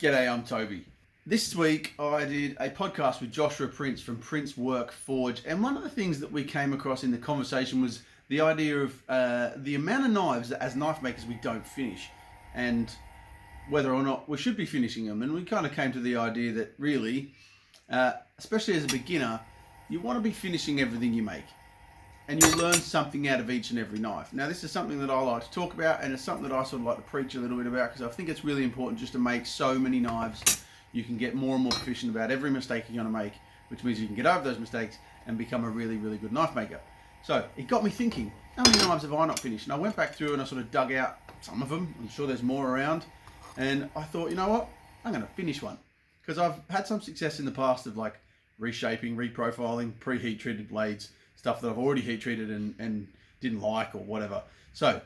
G'day, I'm Toby. This week I did a podcast with Joshua Prince from Prince Work Forge, and one of the things that we came across in the conversation was the idea of the amount of knives that as knife makers we don't finish, and whether or not we should be finishing them. And we kind of came to the idea that really, especially as a beginner, you want to be finishing everything you make, and you learn something out of each and every knife. Now, this is something that I like to talk about, and it's something that I sort of like to preach a little bit about, because I think it's really important just to make so many knives. You can get more and more proficient about every mistake you're going to make, which means you can get over those mistakes and become a really, really good knife maker. So it got me thinking, how many knives have I not finished? And I went back through and I sort of dug out some of them. I'm sure there's more around. And I thought, you know what? I'm going to finish one. Because I've had some success in the past of like reshaping, reprofiling, pre-heat treated blades, stuff that I've already heat treated and didn't like or whatever. So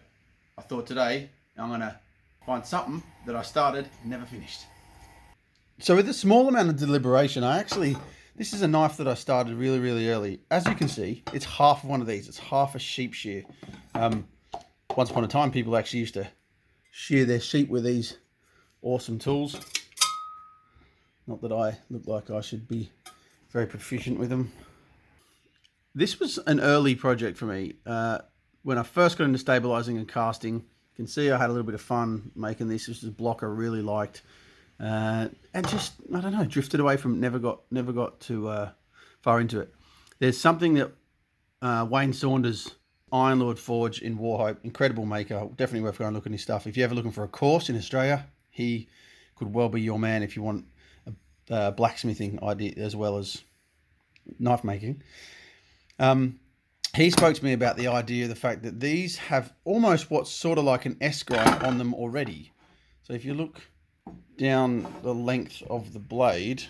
I thought today I'm going to find something that I started and never finished. So with a small amount of deliberation, this is a knife that I started really, really early. As you can see, it's half of one of these. It's half a sheep shear. Once upon a time, people actually used to shear their sheep with these awesome tools. Not that I look like I should be very proficient with them. This was an early project for me. When I first got into stabilizing and casting, you can see I had a little bit of fun making this. This was a block I really liked. And just, I don't know, drifted away from it, never got too far into it. There's something that Wayne Saunders, Iron Lord Forge in Warhope, incredible maker, definitely worth going and looking at his stuff. If you're ever looking for a course in Australia, he could well be your man if you want a blacksmithing idea as well as knife making. He spoke to me about the idea, the fact that these have almost what's sort of like an S grind on them already. So if you look down the length of the blade,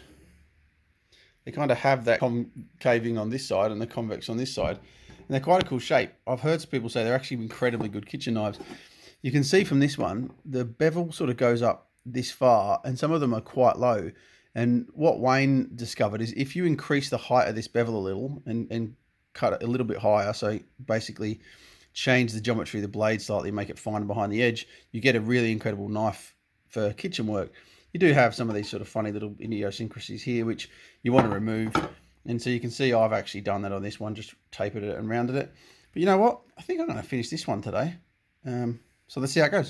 they kind of have that concaving on this side and the convex on this side, and they're quite a cool shape. I've heard some people say they're actually incredibly good kitchen knives. You can see from this one, the bevel sort of goes up this far, and some of them are quite low. And what Wayne discovered is if you increase the height of this bevel a little and cut it a little bit higher, so basically change the geometry of the blade slightly, make it finer behind the edge, you get a really incredible knife for kitchen work. You do have some of these sort of funny little idiosyncrasies here which you want to remove, and so you can see I've actually done that on this one, just tapered it and rounded it. But you know what, I think I'm going to finish this one today, so let's see how it goes.